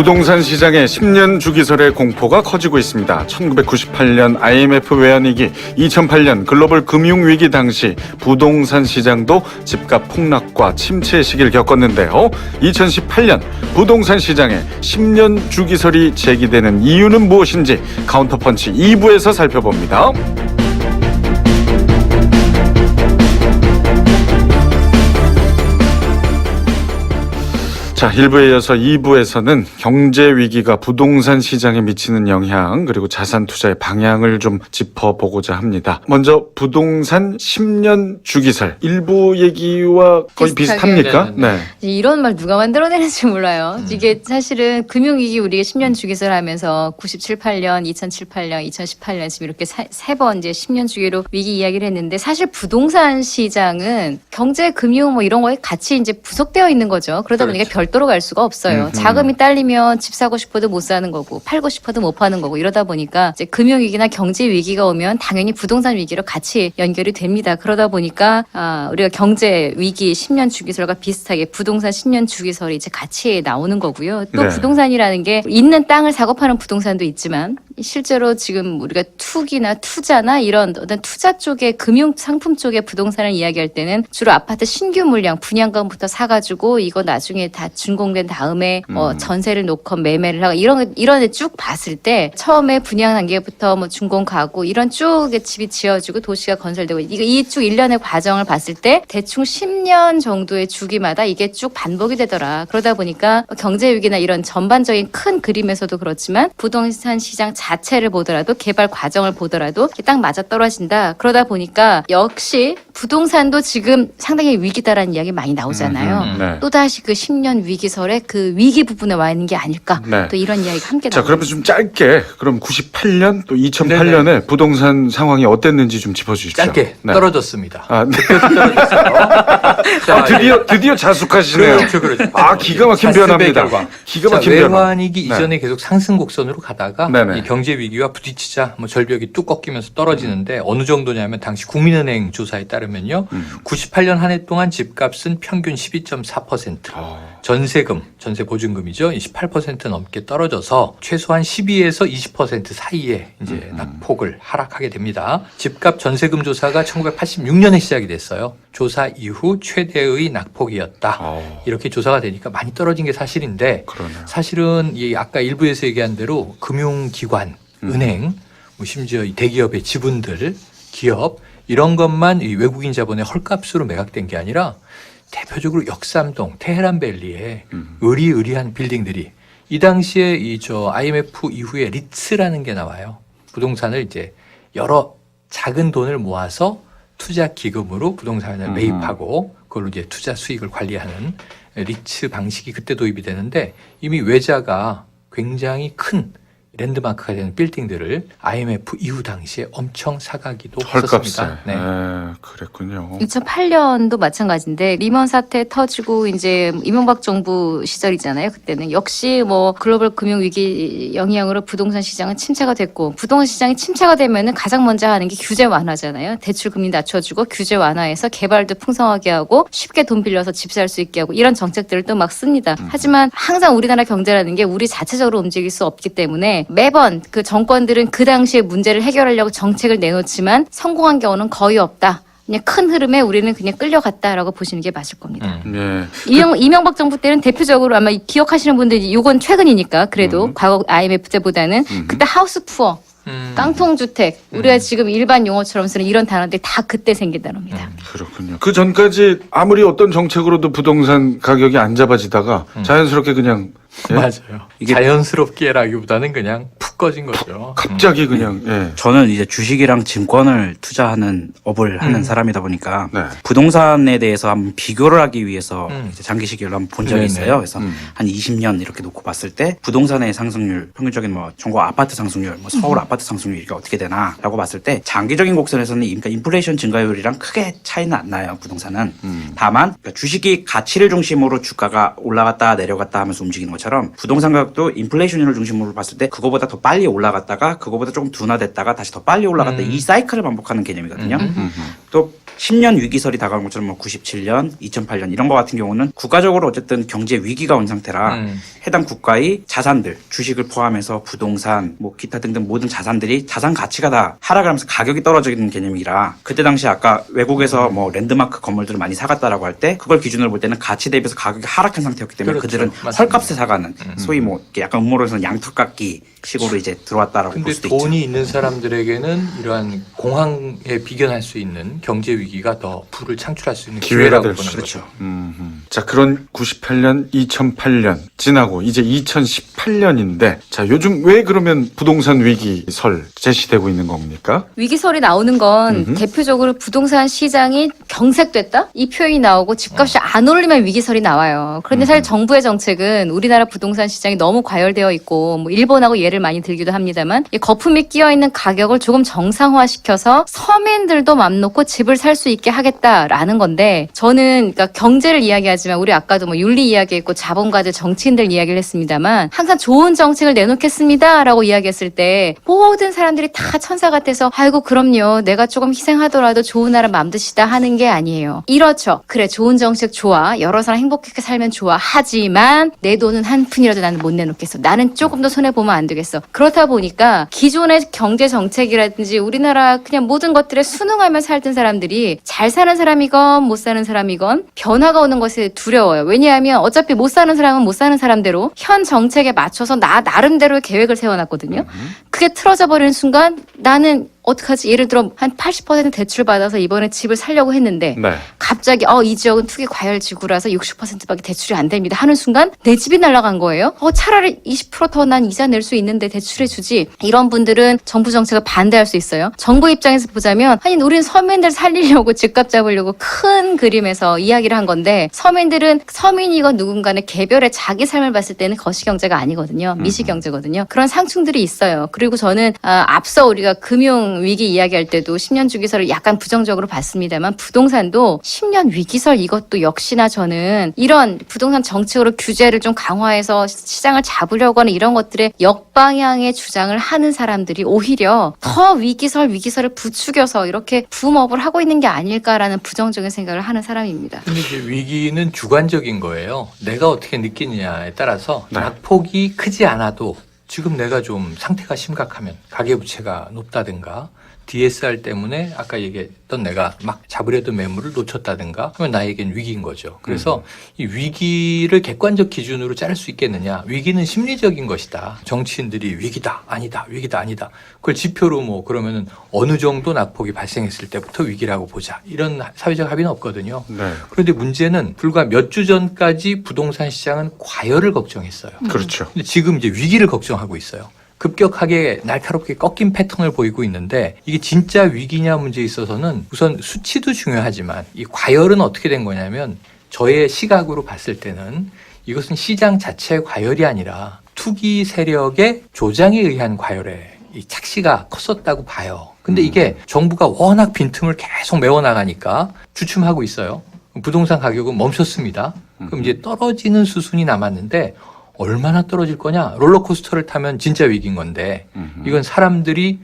부동산 시장의 10년 주기설의 공포가 커지고 있습니다. 1998년 IMF 외환위기, 2008년 글로벌 금융위기 당시 부동산 시장도 집값 폭락과 침체 시기를 겪었는데요. 2018년 부동산 시장에 10년 주기설이 제기되는 이유는 무엇인지 카운터펀치 2부에서 살펴봅니다. 자, 1부에 이어서 2부에서는 경제 위기가 부동산 시장에 미치는 영향 그리고 자산 투자의 방향을 좀 짚어보고자 합니다. 먼저 부동산 10년 주기설 1부 얘기와 거의 비슷합니까? 네네네. 네. 이런 말 누가 만들어내는지 몰라요. 이게 사실은 금융위기 우리가 10년 주기설 하면서 97, 8년, 2007, 8년, 2018년 지금 이렇게 세 번 이제 10년 주기로 위기 이야기를 했는데 사실 부동산 시장은 경제, 금융 뭐 이런 거에 같이 이제 부속되어 있는 거죠. 그러다 보니까 별도로 갈 수가 없어요. 자금이 딸리면 집 사고 싶어도 못 사는 거고 팔고 싶어도 못 파는 거고 이러다 보니까 이제 금융위기나 경제 위기가 오면 당연히 부동산 위기로 같이 연결이 됩니다. 그러다 보니까 우리가 경제 위기 10년 주기설과 비슷하게 부동산 10년 주기설이 이제 같이 나오는 거고요. 또 네. 부동산이라는 게 있는 땅을 사고 파는 부동산도 있지만 실제로 지금 우리가 투기나 투자나 이런 어떤 투자 쪽의 금융 상품 쪽의 부동산을 이야기할 때는 주로 아파트 신규 물량 분양가부터 사가지고 이거 나중에 다 준공된 다음에 전세를 놓고 매매를 하고 이런 애 쭉 봤을 때 처음에 분양 단계부터 뭐 준공 가구 이런 쭉의 집이 지어지고 도시가 건설되고 이 쭉 일련의 과정을 봤을 때 대충 10년 정도의 주기마다 이게 쭉 반복이 되더라. 그러다 보니까 경제 위기나 이런 전반적인 큰 그림에서도 그렇지만 부동산 시장 자체를 보더라도 개발 과정을 보더라도 딱 맞아 떨어진다. 그러다 보니까 역시 부동산도 지금 상당히 위기다라는 이야기 많이 나오잖아요. 네. 또다시 그 10년 위기설의 그 위기 부분에 와 있는 게 아닐까. 네. 또 이런 이야기가 함께 자, 나옵니다. 그러면 좀 짧게 그럼 98년 또 2008년에 부동산 상황이 어땠는지 좀 짚어주십시오. 짧게 네. 떨어졌습니다. 아, 네. 자, 드디어 자숙하시네요. 그렇죠. 아, 기가 막힌 자습의 변화입니다. 결과. 기가 자, 막힌 변화. 외환위기 네. 이전에 계속 상승 곡선으로 가다가 네네. 이 경제 위기와 부딪히자 뭐 절벽이 뚝 꺾이면서 떨어지는데 어느 정도냐면 당시 국민은행 조사에 따르면요. 98년 한 해 동안 집값은 평균 12.4%, 전세금, 전세 보증금이죠. 18% 넘게 떨어져서 최소한 12에서 20% 사이에 이제 낙폭을 하락하게 됩니다. 집값 전세금 조사가 1986년에 시작이 됐어요. 조사 이후 최대의 낙폭이었다. 이렇게 조사가 되니까 많이 떨어진 게 사실인데 그러네요. 사실은 이 아까 일부에서 얘기한 대로 금융기관, 은행, 뭐 심지어 이 대기업의 지분들, 기업 이런 것만 이 외국인 자본의 헐값으로 매각된 게 아니라 대표적으로 역삼동, 테헤란밸리에 의리의리한 빌딩들이 이 당시에 IMF 이후에 리츠라는 게 나와요. 부동산을 이제 여러 작은 돈을 모아서 투자 기금으로 부동산을 매입하고 그걸로 이제 투자 수익을 관리하는 리츠 방식이 그때 도입이 되는데 이미 외자가 굉장히 큰 랜드마크가 되는 빌딩들을 IMF 이후 당시에 엄청 사가기도 헐값에. 했었습니다. 네. 그랬군요. 2008년도 마찬가지인데 리먼 사태 터지고 이제 이명박 정부 시절이잖아요. 그때는 역시 뭐 글로벌 금융 위기 영향으로 부동산 시장은 침체가 됐고 부동산 시장이 침체가 되면은 가장 먼저 하는 게 규제 완화잖아요. 대출 금리 낮춰주고 규제 완화해서 개발도 풍성하게 하고 쉽게 돈 빌려서 집 살 수 있게 하고 이런 정책들을 또 막 씁니다. 하지만 항상 우리나라 경제라는 게 우리 자체적으로 움직일 수 없기 때문에 매번 그 정권들은 그 당시에 문제를 해결하려고 정책을 내놓지만 성공한 경우는 거의 없다. 그냥 큰 흐름에 우리는 그냥 끌려갔다라고 보시는 게 맞을 겁니다. 네. 이명박 정부 때는 대표적으로 아마 기억하시는 분들이 이건 최근이니까 그래도 과거 IMF 때보다는 그때 하우스 푸어, 깡통주택 우리가 지금 일반 용어처럼 쓰는 이런 단어들이 다 그때 생긴 단어입니다. 그렇군요. 그 전까지 아무리 어떤 정책으로도 부동산 가격이 안 잡아지다가 자연스럽게 그냥 맞아요. 자연스럽게라기보다는 그냥 푹 꺼진 거죠. 갑자기 그냥 저는 이제 주식이랑 증권을 투자하는 업을 하는 사람이다 보니까 네. 부동산에 대해서 한번 비교를 하기 위해서 이제 장기 시기를 한번 본 적이 네네. 있어요. 그래서 한 20년 이렇게 놓고 봤을 때 부동산의 상승률, 평균적인 뭐 전국 아파트 상승률, 뭐 서울 아파트 상승률 이게 어떻게 되나라고 봤을 때 장기적인 곡선에서는 그러니까 인플레이션 증가율이랑 크게 차이는 안 나요. 부동산은. 다만 그러니까 주식이 가치를 중심으로 주가가 올라갔다 내려갔다 하면서 움직이는 것처럼 부동산 가격도 인플레이션을 중심으로 봤을 때 그거보다 더 빨리 올라갔다가 그거보다 조금 둔화됐다가 다시 더 빨리 올라갔다 이 사이클을 반복하는 개념이거든요. 또 10년 위기설이 다가온 것처럼 뭐 97년, 2008년 이런 거 같은 경우는 국가적으로 어쨌든 경제 위기가 온 상태라 해당 국가의 자산들, 주식을 포함해서 부동산, 뭐 기타 등등 모든 자산들이 자산 가치가 다 하락하면서 가격이 떨어지는 개념이라 그때 당시 아까 외국에서 뭐 랜드마크 건물들을 많이 사갔다라고 할 때 그걸 기준으로 볼 때는 가치 대비해서 가격이 하락한 상태였기 때문에 그렇죠. 그들은 맞습니다. 헐값에 사가는 소위 뭐 이렇게 약간 음모론에서는 양털깎기 식으로 이제 들어왔다라고 볼 근데 수도 있죠. 돈이 있는 사람들에게는 이러한 공황에 비견할 수 있는 경제 위기가 더 부를 창출할 수 있는 기회가 기회라고 될 보는 수 거죠. 자, 그런 98년, 2008년 지나고 이제 2018년인데 자, 요즘 왜 그러면 부동산 위기설 제시되고 있는 겁니까? 위기설이 나오는 건 대표적으로 부동산 시장이 경색됐다? 이 표현이 나오고 집값이 안 오르면 위기설이 나와요. 그런데 사실 정부의 정책은 우리나라 부동산 시장이 너무 과열되어 있고 뭐 일본하고 예를 많이 들기도 합니다만 이 거품이 끼어있는 가격을 조금 정상화시켜서 서민들도 맘 놓고 집을 살 수 있게 하겠다라는 건데 저는 그러니까 경제를 이야기하지만 우리 아까도 뭐 윤리 이야기했고 자본가들 정치인들 이야기를 했습니다만 항상 좋은 정책을 내놓겠습니다라고 이야기했을 때 모든 사람들이 다 천사 같아서 아이고 그럼요 내가 조금 희생하더라도 좋은 나라 맘드시다 하는 게 아니에요. 이렇죠. 그래 좋은 정책 좋아. 여러 사람 행복하게 살면 좋아. 하지만 내 돈은 한 푼이라도 나는 못 내놓겠어. 나는 조금 더 손해보면 안 되겠어. 그렇다 보니까 기존의 경제 정책이라든지 우리나라 그냥 모든 것들에 순응하며 살던 사람들이 잘 사는 사람이건 못 사는 사람이건 변화가 오는 것이 두려워요. 왜냐하면 어차피 못 사는 사람은 못 사는 사람대로 현 정책에 맞춰서 나름대로의 계획을 세워놨거든요. 그게 틀어져 버리는 순간 나는 어떡하지? 예를 들어 한 80% 대출 받아서 이번에 집을 살려고 했는데 네. 갑자기 이 지역은 투기 과열 지구라서 60%밖에 대출이 안 됩니다 하는 순간 내 집이 날아간 거예요. 차라리 20% 더 난 이자 낼 수 있는데 대출해 주지. 이런 분들은 정부 정책을 반대할 수 있어요. 정부 입장에서 보자면 아니 우리는 서민들 살리려고 집값 잡으려고 큰 그림에서 이야기를 한 건데 서민들은 서민이건 누군가는 개별의 자기 삶을 봤을 때는 거시경제가 아니거든요. 미시경제거든요. 그런 상충들이 있어요. 그리고 저는 앞서 우리가 금융 위기 이야기할 때도 10년 주기설을 약간 부정적으로 봤습니다만 부동산도 10년 위기설 이것도 역시나 저는 이런 부동산 정책으로 규제를 좀 강화해서 시장을 잡으려고 하는 이런 것들의 역방향의 주장을 하는 사람들이 오히려 더 위기설을 부추겨서 이렇게 붐업을 하고 있는 게 아닐까라는 부정적인 생각을 하는 사람입니다. 근데 이제 위기는 주관적인 거예요. 내가 어떻게 느끼느냐에 따라서 네. 낙폭이 크지 않아도 지금 내가 좀 상태가 심각하면 가계부채가 높다든가 DSR 때문에 아까 얘기했던 내가 막 잡으려던 매물을 놓쳤다든가 하면 나에겐 위기인 거죠. 그래서 이 위기를 객관적 기준으로 자를 수 있겠느냐. 위기는 심리적인 것이다. 정치인들이 위기다, 아니다, 위기다, 아니다. 그걸 지표로 뭐 그러면은 어느 정도 낙폭이 발생했을 때부터 위기라고 보자. 이런 사회적 합의는 없거든요. 네. 그런데 문제는 불과 몇 주 전까지 부동산 시장은 과열을 걱정했어요. 그렇죠. 근데 지금 이제 위기를 걱정하고 있어요. 급격하게 날카롭게 꺾인 패턴을 보이고 있는데 이게 진짜 위기냐 문제에 있어서는 우선 수치도 중요하지만 이 과열은 어떻게 된 거냐면 저의 시각으로 봤을 때는 이것은 시장 자체의 과열이 아니라 투기 세력의 조장에 의한 과열에 이 착시가 컸었다고 봐요. 근데 이게 정부가 워낙 빈틈을 계속 메워나가니까 주춤하고 있어요. 부동산 가격은 멈췄습니다. 그럼 이제 떨어지는 수순이 남았는데 얼마나 떨어질 거냐? 롤러코스터를 타면 진짜 위기인 건데 이건 사람들이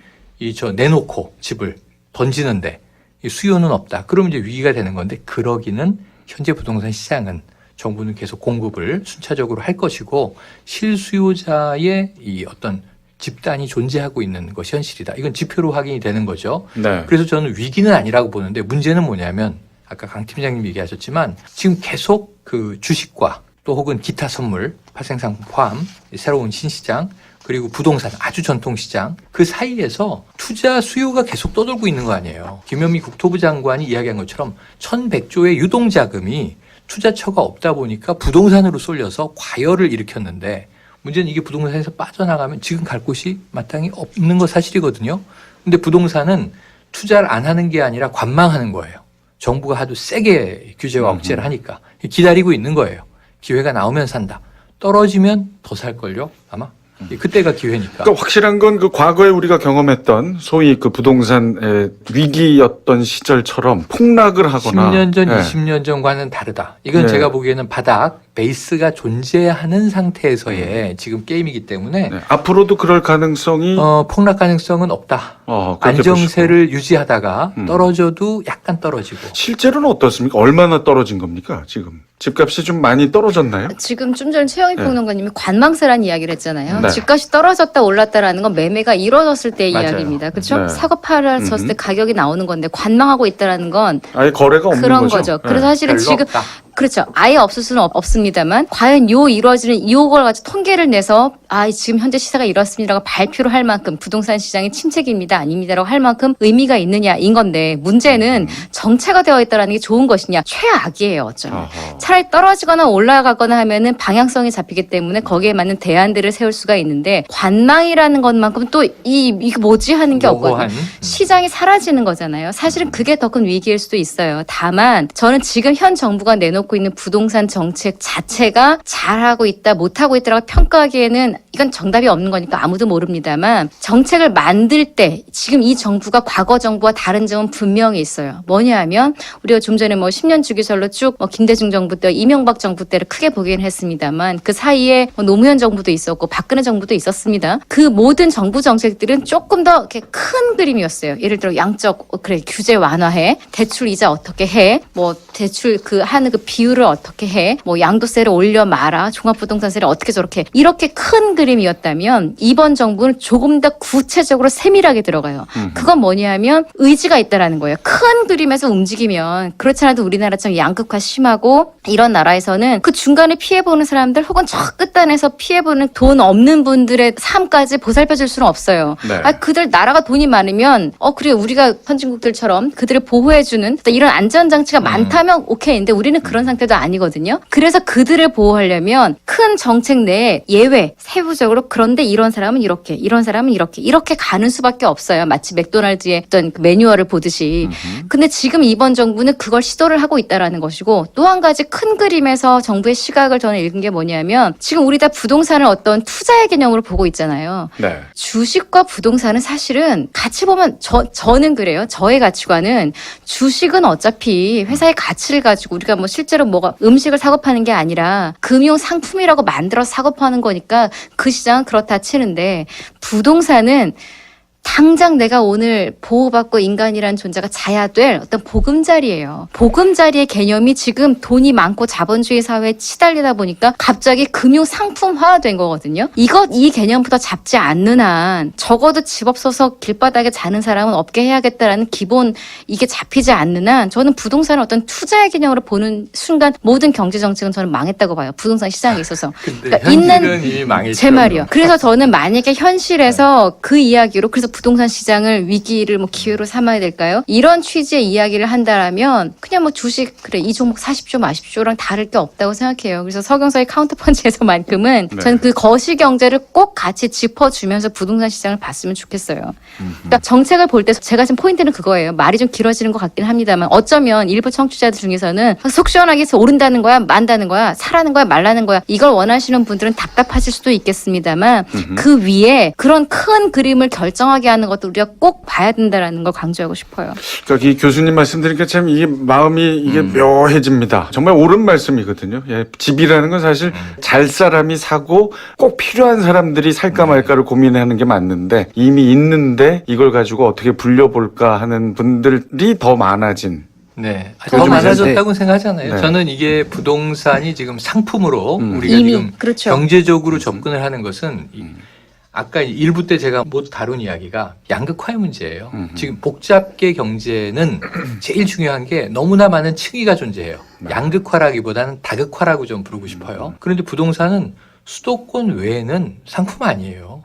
내놓고 집을 던지는데 수요는 없다. 그러면 이제 위기가 되는 건데 그러기는 현재 부동산 시장은 정부는 계속 공급을 순차적으로 할 것이고 실수요자의 이 어떤 집단이 존재하고 있는 것이 현실이다. 이건 지표로 확인이 되는 거죠. 네. 그래서 저는 위기는 아니라고 보는데 문제는 뭐냐면 아까 강 팀장님 얘기하셨지만 지금 계속 그 주식과 또 혹은 기타 선물, 파생상품 포함, 새로운 신시장, 그리고 부동산, 아주 전통시장 그 사이에서 투자 수요가 계속 떠돌고 있는 거 아니에요. 김현미 국토부 장관이 이야기한 것처럼 1,100조의 유동자금이 투자처가 없다 보니까 부동산으로 쏠려서 과열을 일으켰는데 문제는 이게 부동산에서 빠져나가면 지금 갈 곳이 마땅히 없는 거 사실이거든요. 근데 부동산은 투자를 안 하는 게 아니라 관망하는 거예요. 정부가 하도 세게 규제와 억제를 하니까 기다리고 있는 거예요. 기회가 나오면 산다. 떨어지면 더 살걸요? 아마? 그때가 기회니까. 그러니까 확실한 건 그 과거에 우리가 경험했던 소위 그 부동산의 위기였던 시절처럼 폭락을 하거나 10년 전, 네. 20년 전과는 다르다. 이건 네. 제가 보기에는 바닥 베이스가 존재하는 상태에서의 지금 게임이기 때문에 네. 앞으로도 그럴 가능성이 폭락 가능성은 없다. 그렇게 안정세를 유지하다가 음. 떨어져도 약간 떨어지고. 실제로는 어떻습니까? 얼마나 떨어진 겁니까? 지금 집값이 좀 많이 떨어졌나요? 지금 좀 전에 최영희 네. 평론가님이 관망세라는 이야기를 했잖아요. 네. 집값이 떨어졌다 올랐다라는 건 매매가 이루어졌을 때의 맞아요. 이야기입니다. 그렇죠? 네. 사고 팔았을 때 가격이 나오는 건데 관망하고 있다라는 건 아예 거래가 없는 그런 거죠. 네. 그래서 사실은 별로 지금 없다. 그렇죠. 아예 없을 수는 없습니다만 과연 이루어지는 이걸 가지고 통계를 내서 지금 현재 시세가 이렇습니다라고 발표를 할 만큼 부동산 시장이 침체기입니다 아닙니다라고 할 만큼 의미가 있느냐인 건데 문제는 정체가 되어 있다라는 게 좋은 것이냐 최악이에요. 어쩌면. 어허. 차라리 떨어지거나 올라가거나 하면은 방향성이 잡히기 때문에 거기에 맞는 대안들을 세울 수가 있는데 관망이라는 것만큼 또 이거 뭐지 하는 게 없거든요. 모호한. 시장이 사라지는 거잖아요. 사실은 그게 더 큰 위기일 수도 있어요. 다만 저는 지금 현 정부가 내놓고 있는 부동산 정책 자체가 잘하고 있다 못하고 있다라고 평가하기에는 이건 정답이 없는 거니까 아무도 모릅니다만 정책을 만들 때 지금 이 정부가 과거 정부와 다른 점은 분명히 있어요. 뭐냐 하면 우리가 좀 전에 10년 주기설로 쭉 김대중 정부 때 이명박 정부 때를 크게 보긴 했습니다만 그 사이에 노무현 정부도 있었고 박근혜 정부도 있었습니다. 그 모든 정부 정책들은 조금 더 이렇게 큰 그림이었어요. 예를 들어 양적 규제 완화해, 대출 이자 어떻게 해, 대출 하는 그 비율을 어떻게 해, 양도세를 올려 말아, 종합부동산세를 어떻게 저렇게 이렇게 큰 그림이었다면 이번 정부는 조금 더 구체적으로 세밀하게 들어가요. 그건 뭐냐면 의지가 있다라는 거예요. 큰 그림에서 움직이면 그렇지 않아도 우리나라처럼 양극화 심하고 이런 나라에서는 그 중간에 피해보는 사람들 혹은 저 끝단에서 피해보는 돈 없는 분들의 삶까지 보살펴줄 수는 없어요. 네. 그들 나라가 돈이 많으면 그래 우리가 선진국들처럼 그들을 보호해주는 이런 안전장치가 많다면 오케이인데 우리는 그런 상태도 아니거든요. 그래서 그들을 보호하려면 큰 정책 내에 예외 세부적으로 그런데 이런 사람은 이렇게 이런 사람은 이렇게 가는 수밖에 없어요. 마치 맥도날드의 어떤 그 매뉴얼을 보듯이. 근데 지금 이번 정부는 그걸 시도를 하고 있다라는 것이고 또 한 가지 큰 그림에서 정부의 시각을 저는 읽은 게 뭐냐면 지금 우리 다 부동산을 어떤 투자의 개념으로 보고 있잖아요. 네. 주식과 부동산은 사실은 같이 보면 저는 그래요. 저의 가치관은 주식은 어차피 회사의 가치를 가지고 우리가 실제로 음식을 사고 파는 게 아니라 금융 상품이라고 만들어서 사고 파는 거니까 그 시장은 그렇다 치는데 부동산은 당장 내가 오늘 보호받고 인간이라는 존재가 자야 될 어떤 보금자리예요. 보금자리의 개념이 지금 돈이 많고 자본주의 사회에 치달리다 보니까 갑자기 금융 상품화된 거거든요. 이 개념부터 잡지 않는 한 적어도 집 없어서 길바닥에 자는 사람은 없게 해야겠다라는 기본 이게 잡히지 않는 한 저는 부동산을 어떤 투자의 개념으로 보는 순간 모든 경제 정책은 저는 망했다고 봐요. 부동산 시장에 있어서. 근데 현실은 이미 망했죠. 제 말이요. 그래서 저는 만약에 현실에서 그 이야기로 그래서 부동산 시장을 위기를 기회로 삼아야 될까요? 이런 취지의 이야기를 한다라면 그냥 주식 그래 이 종목 사십시오 마십시오랑 다를 게 없다고 생각해요. 그래서 서경서의 카운터펀치에서만큼은 저는 그 거시 경제를 꼭 같이 짚어주면서 부동산 시장을 봤으면 좋겠어요. 그러니까 정책을 볼 때 제가 지금 포인트는 그거예요. 말이 좀 길어지는 것 같긴 합니다만 어쩌면 일부 청취자들 중에서는 속 시원하게 해서 오른다는 거야 만다는 거야 사라는 거야 말라는 거야 이걸 원하시는 분들은 답답하실 수도 있겠습니다만 그 위에 그런 큰 그림을 결정하게 하는 것도 우리가 꼭 봐야 된다라는 걸 강조하고 싶어요. 그러니까 이 교수님 말씀드리니까 참 이게 마음이 이게 묘해집니다. 정말 옳은 말씀이거든요. 예, 집이라는 건 사실 잘 사람이 사고 꼭 필요한 사람들이 살까 말까를 고민하는 게 맞는데 이미 있는데 이걸 가지고 어떻게 불려볼까 하는 분들이 더 많아진. 네, 더 더 좀 많아졌다고 생각하잖아요. 네. 저는 이게 부동산이 지금 상품으로 우리가 이미, 지금 그렇죠. 경제적으로 접근을 하는 것은 아까 일부 때 제가 모두 다룬 이야기가 양극화의 문제예요. 지금 복잡계 경제는 제일 중요한 게 너무나 많은 층위가 존재해요. 양극화라기보다는 다극화라고 좀 부르고 싶어요. 그런데 부동산은 수도권 외에는 상품 아니에요.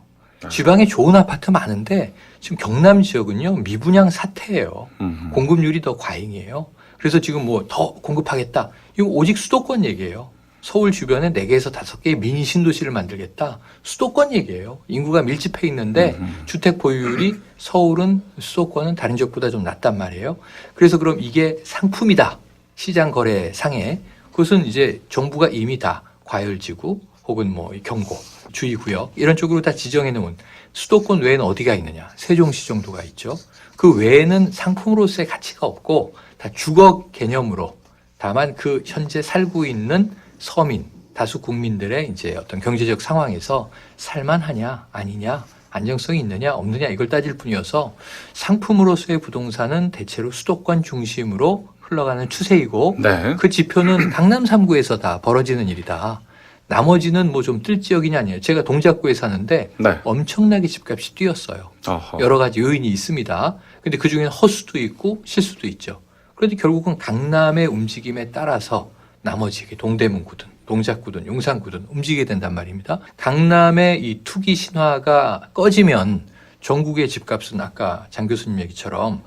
지방에 좋은 아파트 많은데 지금 경남 지역은요 미분양 사태예요. 공급률이 더 과잉이에요. 그래서 지금 더 공급하겠다. 이거 오직 수도권 얘기예요. 서울 주변에 4개에서 5개의 미니 신도시를 만들겠다. 수도권 얘기예요. 인구가 밀집해 있는데 주택 보유율이 서울은 수도권은 다른 지역보다 좀 낮단 말이에요. 그래서 그럼 이게 상품이다. 시장 거래상에 그것은 이제 정부가 이미 다 과열지구 혹은 경고, 주의구역 이런 쪽으로 다 지정해 놓은 수도권 외에는 어디가 있느냐. 세종시 정도가 있죠. 그 외에는 상품으로서의 가치가 없고 다 주거 개념으로 다만 그 현재 살고 있는 서민, 다수 국민들의 이제 어떤 경제적 상황에서 살만하냐, 아니냐, 안정성이 있느냐, 없느냐 이걸 따질 뿐이어서 상품으로서의 부동산은 대체로 수도권 중심으로 흘러가는 추세이고 네. 그 지표는 강남 3구에서 다 벌어지는 일이다. 나머지는 뭐 좀 뜰 지역이냐 아니에요. 제가 동작구에 사는데 네. 엄청나게 집값이 뛰었어요. 어허. 여러 가지 요인이 있습니다. 근데 그중에는 허수도 있고 실수도 있죠. 그런데 결국은 강남의 움직임에 따라서 나머지 동대문구든 동작구든 용산구든 움직이게 된단 말입니다. 강남의 이 투기 신화가 꺼지면 전국의 집값은 아까 장 교수님 얘기처럼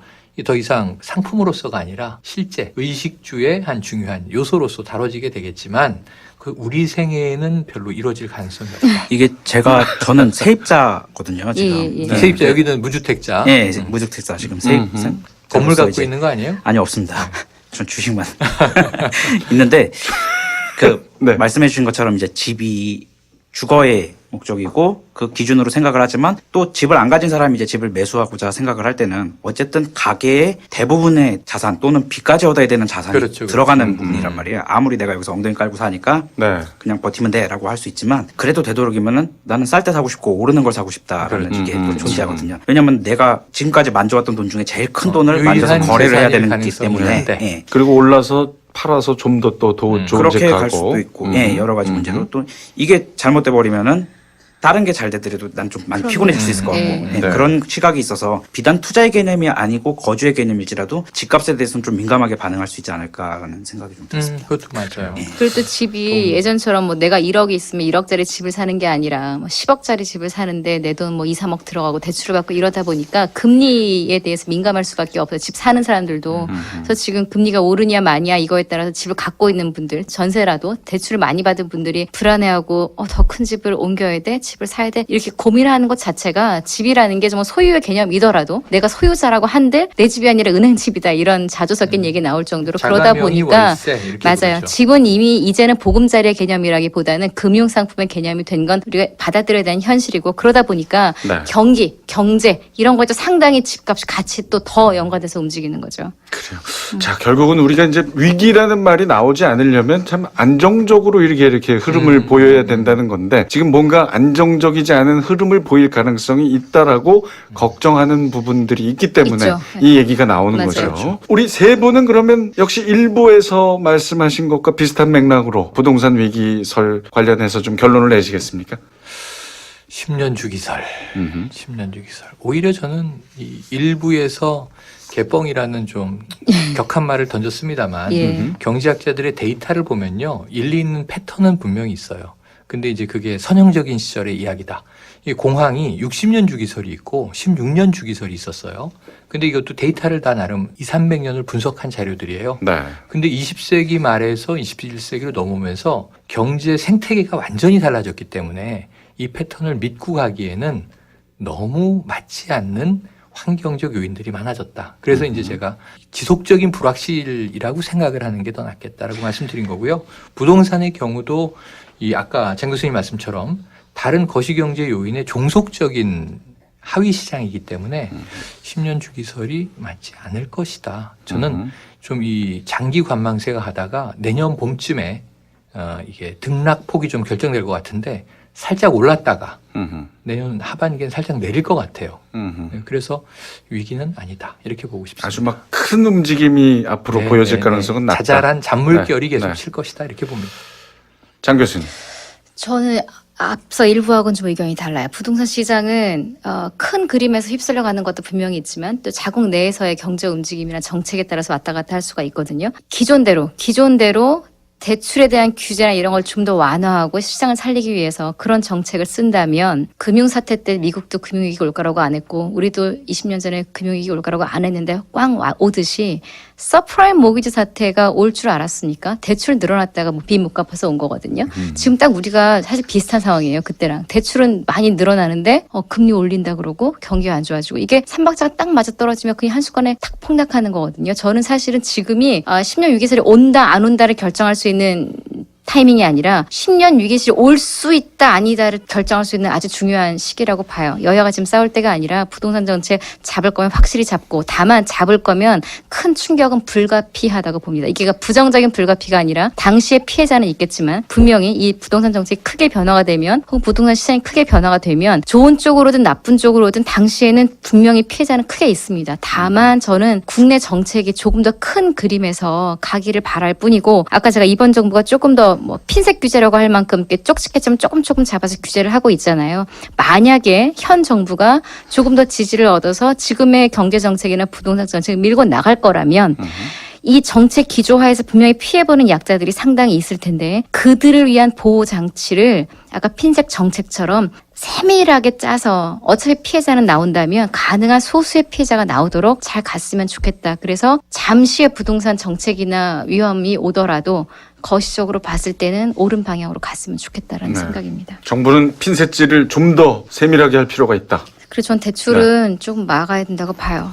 더 이상 상품으로서가 아니라 실제 의식주의 한 중요한 요소로서 다뤄지게 되겠지만 그 우리 생애에는 별로 이루어질 가능성이 없다. 이게 저는 세입자거든요. 지금. 예. 네. 세입자 여기는 무주택자. 네, 무주택자 지금 세입. 건물 갖고 이제- 있는 거 아니에요? 아니 없습니다. 전 주식만 있는데 네. 말씀해 주신 것처럼 이제 집이 주거의 목적이고 그 기준으로 생각을 하지만 또 집을 안 가진 사람이 이제 집을 매수하고자 생각을 할 때는 어쨌든 가계의 대부분의 자산 또는 빚까지 얻어야 되는 자산이 그렇죠. 들어가는 부분이란 말이에요. 아무리 내가 여기서 엉덩이 깔고 사니까 네. 그냥 버티면 돼라고 할 수 있지만 그래도 되도록이면은 나는 쌀 때 사고 싶고 오르는 걸 사고 싶다라는 그렇죠. 이게 또 존재하거든요. 왜냐하면 내가 지금까지 만져왔던 돈 중에 제일 큰 돈을 만져서 유일한 거래를 해야 재산일 되는 기 가능성이 때문에 있는데. 예. 그리고 올라서 팔아서 좀 더 또 좋은 집 그렇게 가고. 갈 수도 있고 예, 여러 가지 문제로 또 이게 잘못돼 버리면은 다른 게 잘 되더라도 난 좀 많이 피곤해질 수 있을 것 같고 네. 예, 네. 그런 시각이 있어서 비단 투자의 개념이 아니고 거주의 개념일지라도 집값에 대해서는 좀 민감하게 반응할 수 있지 않을까라는 생각이 좀 들었습니다. 그것도 맞아요. 그리고 또 집이 예전처럼 뭐 내가 1억이 있으면 1억짜리 집을 사는 게 아니라 뭐 10억짜리 집을 사는데 내 돈 뭐 2, 3억 들어가고 대출을 받고 이러다 보니까 금리에 대해서 민감할 수밖에 없어요. 집 사는 사람들도. 그래서 지금 금리가 오르냐 마냐 이거에 따라서 집을 갖고 있는 분들, 전세라도 대출을 많이 받은 분들이 불안해하고 더 큰 집을 옮겨야 돼? 집을 사야 돼? 이렇게 고민하는 것 자체가 집이라는 게 정말 소유의 개념이더라도 내가 소유자라고 한들 내 집이 아니라 은행 집이다 이런 자주 섞인 얘기 나올 정도로 그러다 자가명의 보니까 월세 이렇게 맞아요. 부르죠. 집은 이미 이제는 보금자리의 개념이라기보다는 금융상품의 개념이 된 건 우리가 받아들여야 되는 현실이고 그러다 보니까 네. 경기, 경제 이런 거에 상당히 집값이 같이 또 더 연관돼서 움직이는 거죠. 그래요. 자, 결국은 우리가 이제 위기라는 말이 나오지 않으려면 참 안정적으로 이렇게 흐름을 보여야 된다는 건데 지금 뭔가 안정적이지 않은 흐름을 보일 가능성이 있다라고 걱정하는 부분들이 있기 때문에 있죠. 이 얘기가 나오는 맞아요. 거죠. 우리 세 분은 그러면 역시 일부에서 말씀하신 것과 비슷한 맥락으로 부동산 위기설 관련해서 좀 결론을 내시겠습니까? 10년 주기설. 10년 주기설. 오히려 저는 이 일부에서 개뻥이라는 좀 격한 말을 던졌습니다만 예. 경제학자들의 데이터를 보면요. 일리 있는 패턴은 분명히 있어요. 근데 이제 그게 선형적인 시절의 이야기다. 이 공황이 60년 주기설이 있고 16년 주기설이 있었어요. 근데 이것도 데이터를 다 나름 2, 300년을 분석한 자료들이에요. 네. 근데 20세기 말에서 21세기로 넘어오면서 경제 생태계가 완전히 달라졌기 때문에 이 패턴을 믿고 가기에는 너무 맞지 않는 환경적 요인들이 많아졌다. 그래서 이제 제가 지속적인 불확실이라고 생각을 하는 게 더 낫겠다라고 말씀드린 거고요. 부동산의 경우도 이 아까 장 교수님 말씀처럼 다른 거시경제 요인의 종속적인 하위 시장이기 때문에 10년 주기설이 맞지 않을 것이다. 저는 좀 이 장기 관망세가 하다가 내년 봄쯤에 이게 등락폭이 좀 결정될 것 같은데 살짝 올랐다가 내년 하반기엔 살짝 내릴 것 같아요. 그래서 위기는 아니다. 이렇게 보고 싶습니다. 아주 막 큰 움직임이 앞으로 네, 보여질 네, 가능성은 네. 낮다. 자잘한 잔물결이 네, 계속 네. 칠 것이다. 이렇게 봅니다. 장 교수님. 저는 앞서 일부하고는 좀 의견이 달라요. 부동산 시장은 큰 그림에서 휩쓸려 가는 것도 분명히 있지만 또 자국 내에서의 경제 움직임이나 정책에 따라서 왔다 갔다 할 수가 있거든요. 기존대로 대출에 대한 규제나 이런 걸 좀 더 완화하고 시장을 살리기 위해서 그런 정책을 쓴다면 금융사태 때 미국도 금융위기 올 거라고 안 했고 우리도 20년 전에 금융위기 올 거라고 안 했는데 꽝 오듯이 서프라임 모기지 사태가 올 줄 알았으니까 대출 늘어났다가 빚 못 갚아서 온 거거든요. 지금 딱 우리가 사실 비슷한 상황이에요. 그때랑 대출은 많이 늘어나는데 금리 올린다 그러고 경기가 안 좋아지고 이게 삼박자가 딱 맞아 떨어지면 그냥 한순간에 탁 폭락하는 거거든요. 저는 사실은 지금이 10년 위기설이 온다 안 온다를 결정할 수 있는 타이밍이 아니라 10년 위기시 올 수 있다 아니다를 결정할 수 있는 아주 중요한 시기라고 봐요. 여야가 지금 싸울 때가 아니라 부동산 정책 잡을 거면 확실히 잡고, 다만 잡을 거면 큰 충격은 불가피하다고 봅니다. 이게 부정적인 불가피가 아니라 당시의 피해자는 있겠지만 분명히 이 부동산 정책이 크게 변화가 되면, 혹은 부동산 시장이 크게 변화가 되면 좋은 쪽으로든 나쁜 쪽으로든 당시에는 분명히 피해자는 크게 있습니다. 다만 저는 국내 정책이 조금 더 큰 그림에서 가기를 바랄 뿐이고, 아까 제가 이번 정부가 조금 더 뭐 핀셋 규제라고 할 만큼 이렇게 쪽집게처럼 조금 잡아서 규제를 하고 있잖아요. 만약에 현 정부가 조금 더 지지를 얻어서 지금의 경제 정책이나 부동산 정책을 밀고 나갈 거라면 이 정책 기조화에서 분명히 피해보는 약자들이 상당히 있을 텐데, 그들을 위한 보호 장치를 아까 핀셋 정책처럼 세밀하게 짜서 어차피 피해자는 나온다면 가능한 소수의 피해자가 나오도록 잘 갔으면 좋겠다. 그래서 잠시의 부동산 정책이나 위험이 오더라도 거시적으로 봤을 때는 옳은 방향으로 갔으면 좋겠다라는 생각입니다. 정부는 핀셋질을 좀 더 세밀하게 할 필요가 있다. 그래서 전 대출은 조금 막아야 된다고 봐요.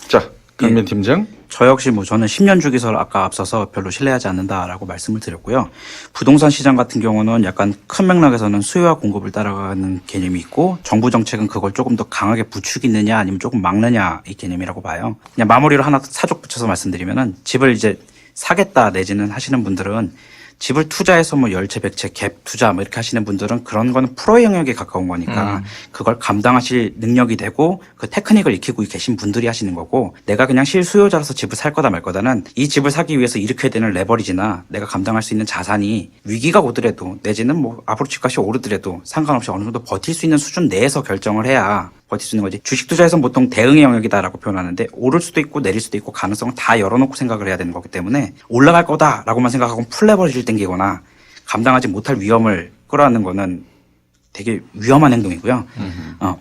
자, 강민 팀장. 저 역시 저는 10년 주기설 아까 앞서서 별로 신뢰하지 않는다라고 말씀을 드렸고요. 부동산 시장 같은 경우는 약간 큰 맥락에서는 수요와 공급을 따라가는 개념이 있고, 정부 정책은 그걸 조금 더 강하게 부추기느냐 아니면 조금 막느냐 이 개념이라고 봐요. 그냥 마무리로 하나 사족 붙여서 말씀드리면은, 집을 이제 사겠다 내지는 하시는 분들은 집을 투자해서 열채, 백채, 갭 투자 이렇게 하시는 분들은 그런 거는 프로의 영역에 가까운 거니까 그걸 감당하실 능력이 되고 그 테크닉을 익히고 계신 분들이 하시는 거고, 내가 그냥 실수요자로서 집을 살 거다 말 거다는 이 집을 사기 위해서 일으켜야 되는 레버리지나 내가 감당할 수 있는 자산이 위기가 오더라도 내지는 앞으로 집값이 오르더라도 상관없이 어느 정도 버틸 수 있는 수준 내에서 결정을 해야 버틸 수 있는 거지. 주식 투자에서는 보통 대응의 영역이다라고 표현하는데, 오를 수도 있고 내릴 수도 있고 가능성을 다 열어놓고 생각을 해야 되는 거기 때문에, 올라갈 거다라고만 생각하고 풀레버리지를 땡기거나 감당하지 못할 위험을 끌어안는 거는 되게 위험한 행동이고요.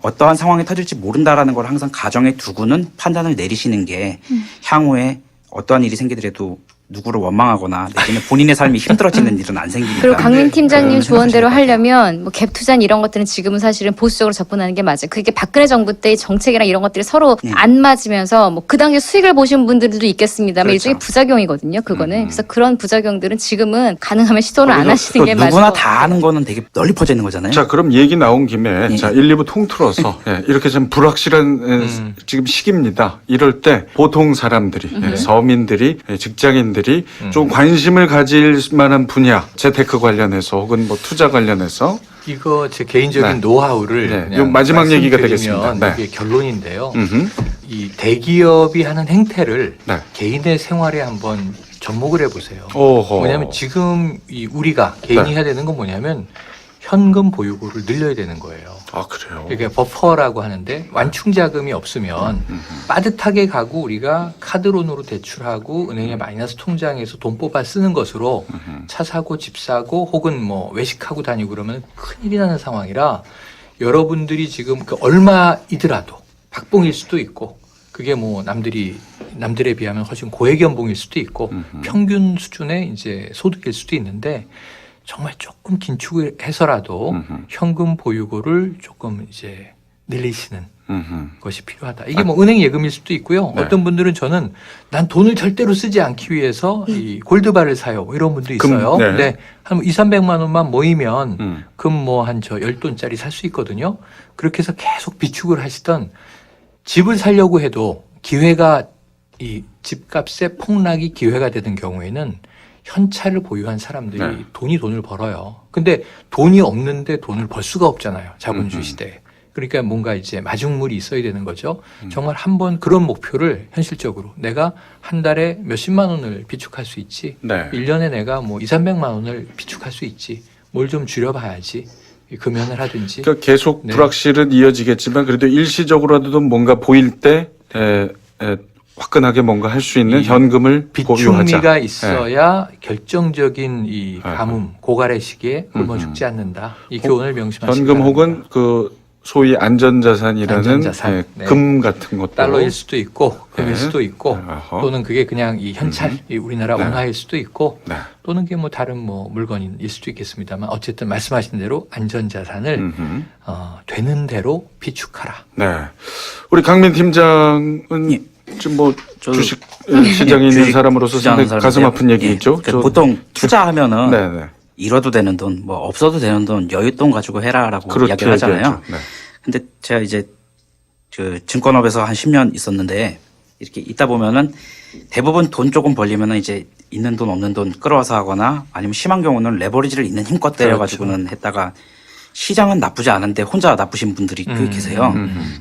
어떠한 상황이 터질지 모른다라는 걸 항상 가정에 두고는 판단을 내리시는 게 향후에 어떠한 일이 생기더라도 누구를 원망하거나 내지는 본인의 삶이 힘들어지는 일은 안 생깁니다. 그리고 강민 팀장님 네, 조언대로 하려면 갭 투자는 이런 것들은 지금은 사실은 보수적으로 접근하는 게 맞아요. 그게 박근혜 정부 때의 정책이랑 이런 것들이 서로 안 맞으면서 그 당시에 수익을 보신 분들도 있겠습니다만 그렇죠. 일종의 부작용이거든요. 그거는. 그래서 그런 부작용들은 지금은 가능하면 시도를 안 하시는 게 맞아요. 누구나 다 아는 거는 되게 널리 퍼져 있는 거잖아요. 자, 그럼 얘기 나온 김에 자, 1, 2부 통틀어서 이렇게 좀 불확실한 지금 시기입니다. 이럴 때 보통 사람들이, 서민들이, 직장인들이 좀 관심을 가질 만한 분야, 재테크 관련해서 혹은 투자 관련해서 이거 제 개인적인 노하우를 네, 그냥 요 마지막 얘기가 말씀드리면 되겠습니다. 네. 이게 결론인데요. 이 대기업이 하는 행태를 개인의 생활에 한번 접목을 해보세요. 뭐냐면 지금 우리가 개인이 해야 되는 건 뭐냐면 현금 보유고를 늘려야 되는 거예요. 아, 그래요? 이게 버퍼라고 하는데, 완충 자금이 없으면 빠듯하게 가고 우리가 카드론으로 대출하고 은행의 마이너스 통장에서 돈 뽑아 쓰는 것으로 차 사고 집 사고 혹은 외식하고 다니고 그러면 큰일이 나는 상황이라, 여러분들이 지금 얼마이더라도 박봉일 수도 있고, 그게 남들에 비하면 훨씬 고액 연봉일 수도 있고 평균 수준의 이제 소득일 수도 있는데, 정말 조금 긴축을 해서라도 현금 보유고를 조금 이제 늘리시는 것이 필요하다. 이게 은행 예금일 수도 있고요. 네. 어떤 분들은 난 돈을 절대로 쓰지 않기 위해서 이 골드바를 사요. 이런 분도 있어요. 네. 근데 한 2, 300만 원만 모이면 금 한 10돈짜리 살 수 있거든요. 그렇게 해서 계속 비축을 하시던, 집을 살려고 해도 기회가, 이 집값의 폭락이 기회가 되는 경우에는 현찰을 보유한 사람들이 돈을 벌어요. 근데 돈이 없는데 돈을 벌 수가 없잖아요. 자본주의 시대에. 그러니까 뭔가 이제 마중물이 있어야 되는 거죠. 정말 한번 그런 목표를 현실적으로, 내가 한 달에 몇십만 원을 비축할 수 있지. 1년에 내가 2, 300만 원을 비축할 수 있지. 뭘 좀 줄여봐야지. 금연을 하든지. 그러니까 계속 불확실은 이어지겠지만 그래도 일시적으로라도 뭔가 보일 때 화끈하게 뭔가 할 수 있는 현금을 보유하자. 비축미가 있어야 결정적인 이 가뭄, 고갈의 시기에 굶어 죽지 않는다. 이 교훈을 명심하시기 현금 바랍니다. 혹은 소위 안전자산이라는 안전자산. 금 같은 것도 달러일 수도 있고 금일 수도 있고 또는 그게 그냥 이 현찰, 이 우리나라 원화일 수도 있고 또는 그게 다른 물건일 수도 있겠습니다만, 어쨌든 말씀하신 대로 안전자산을 되는 대로 비축하라. 네. 우리 강민 팀장은 지금 뭐 저도 주식 시장에 있는 주식 사람으로서 투자하는 상당히 가슴 아픈 사람인데요. 얘기죠. 그러니까 보통 투자하면은 네네. 잃어도 되는 돈, 뭐 없어도 되는 돈, 여윳돈 가지고 해라라고 그렇죠, 이야기를 하잖아요. 얘기하죠. 네. 근데 제가 이제 그 증권업에서 한 10년 있었는데 이렇게 있다 보면은 대부분 돈 조금 벌리면은 이제 있는 돈 없는 돈 끌어와서 하거나 아니면 심한 경우는 레버리지를 있는 힘껏 때려가지고는 했다가 시장은 나쁘지 않은데 혼자 나쁘신 분들이 꽤 계세요.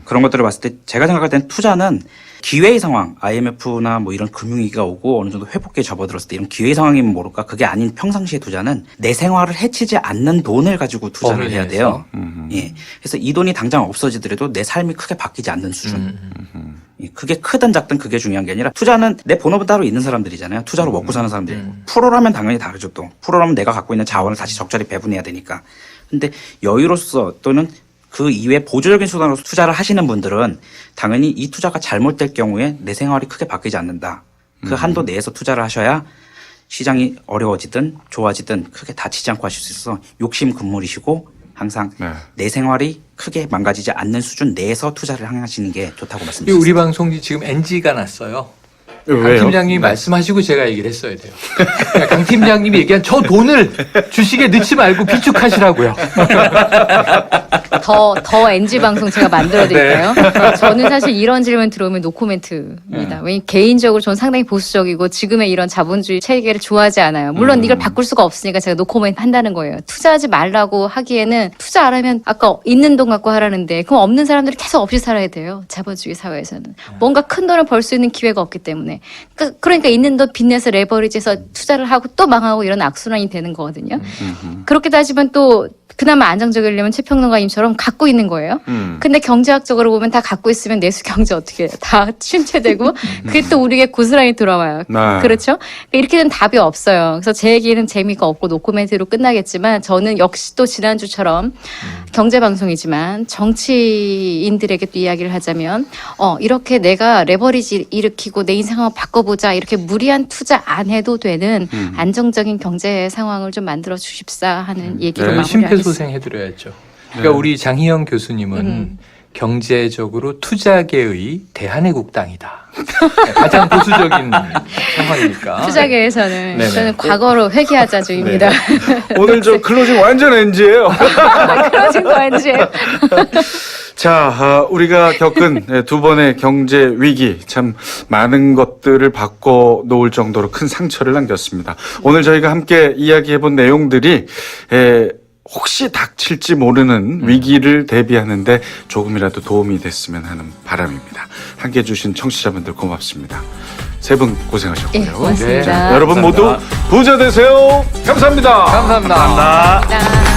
그런 것들을 봤을 때 제가 생각할 땐 투자는 기회의 상황, IMF나 뭐 이런 금융위기가 오고 어느 정도 회복기에 접어들었을 때 이런 기회의 상황이면 모를까 그게 아닌 평상시의 투자는 내 생활을 해치지 않는 돈을 가지고 투자를 해야 돼요. 예. 그래서 이 돈이 당장 없어지더라도 내 삶이 크게 바뀌지 않는 수준. 예, 그게 크든 작든 그게 중요한 게 아니라 투자는 내 본업은 따로 있는 사람들이잖아요. 투자로 먹고 사는 사람들이. 프로라면 당연히 다르죠 또. 프로라면 내가 갖고 있는 자원을 다시 적절히 배분해야 되니까. 근데 여유로서 또는 그 이외에 보조적인 수단으로 투자를 하시는 분들은 당연히 이 투자가 잘못될 경우에 내 생활이 크게 바뀌지 않는다. 그 한도 내에서 투자를 하셔야 시장이 어려워지든 좋아지든 크게 다치지 않고 하실 수 있어서 욕심 금물이시고 항상 네. 내 생활이 크게 망가지지 않는 수준 내에서 투자를 하시는 게 좋다고 이 말씀드렸습니다. 우리 방송이 지금 NG가 났어요. 강 왜요? 팀장님이 말씀하시고 제가 얘기를 했어야 돼요. 그러니까 강 팀장님이 얘기한 저 돈을 주식에 넣지 말고 비축하시라고요. 더 NG 방송 제가 만들어 드릴까요? 저는 사실 이런 질문 들어오면 노코멘트입니다. 왜냐면 개인적으로 저는 상당히 보수적이고 지금의 이런 자본주의 체계를 좋아하지 않아요. 물론 이걸 바꿀 수가 없으니까 제가 노코멘트 한다는 거예요. 투자하지 말라고 하기에는 투자 안 하면 아까 있는 돈 갖고 하라는데 그럼 없는 사람들이 계속 없이 살아야 돼요. 자본주의 사회에서는. 뭔가 큰 돈을 벌 수 있는 기회가 없기 때문에. 그러니까 있는 돈 빚내서 레버리지해서 투자를 하고 또 망하고 이런 악순환이 되는 거거든요. 그렇게 따지면 또 그나마 안정적이려면 최평론가님처럼 갖고 있는 거예요. 근데 경제학적으로 보면 다 갖고 있으면 내수 경제 어떻게 해요? 다 침체되고 그게 또 우리에게 고스란히 돌아와요. 네. 그렇죠? 이렇게는 답이 없어요. 그래서 제 얘기는 재미가 없고 노코멘트로 끝나겠지만 저는 역시 또 지난주처럼 경제방송이지만 정치인들에게 또 이야기를 하자면 이렇게 내가 레버리지 일으키고 내 인생 한번 바꿔보자 이렇게 무리한 투자 안 해도 되는 안정적인 경제 상황을 좀 만들어 주십사 하는 얘기로 네, 마무리하겠습니다. 심폐소생해드려야죠. 그러니까 우리 장희영 교수님은 경제적으로 투자계의 대한애국당이다. 가장 보수적인 상황이니까. 투자계에서는 네네. 저는 과거로 회귀하자주의입니다. 오늘 저 클로징 완전 NG예요. 그러신 거 아니지? 자, 우리가 겪은 두 번의 경제 위기 참 많은 것들을 바꿔 놓을 정도로 큰 상처를 남겼습니다. 오늘 저희가 함께 이야기해본 내용들이 혹시 닥칠지 모르는 위기를 대비하는데 조금이라도 도움이 됐으면 하는 바람입니다. 함께 해주신 청취자분들 고맙습니다. 세 분 고생하셨고요. 예, 고맙습니다. 자, 여러분 모두 부자 되세요. 감사합니다. 감사합니다. 감사합니다. 자.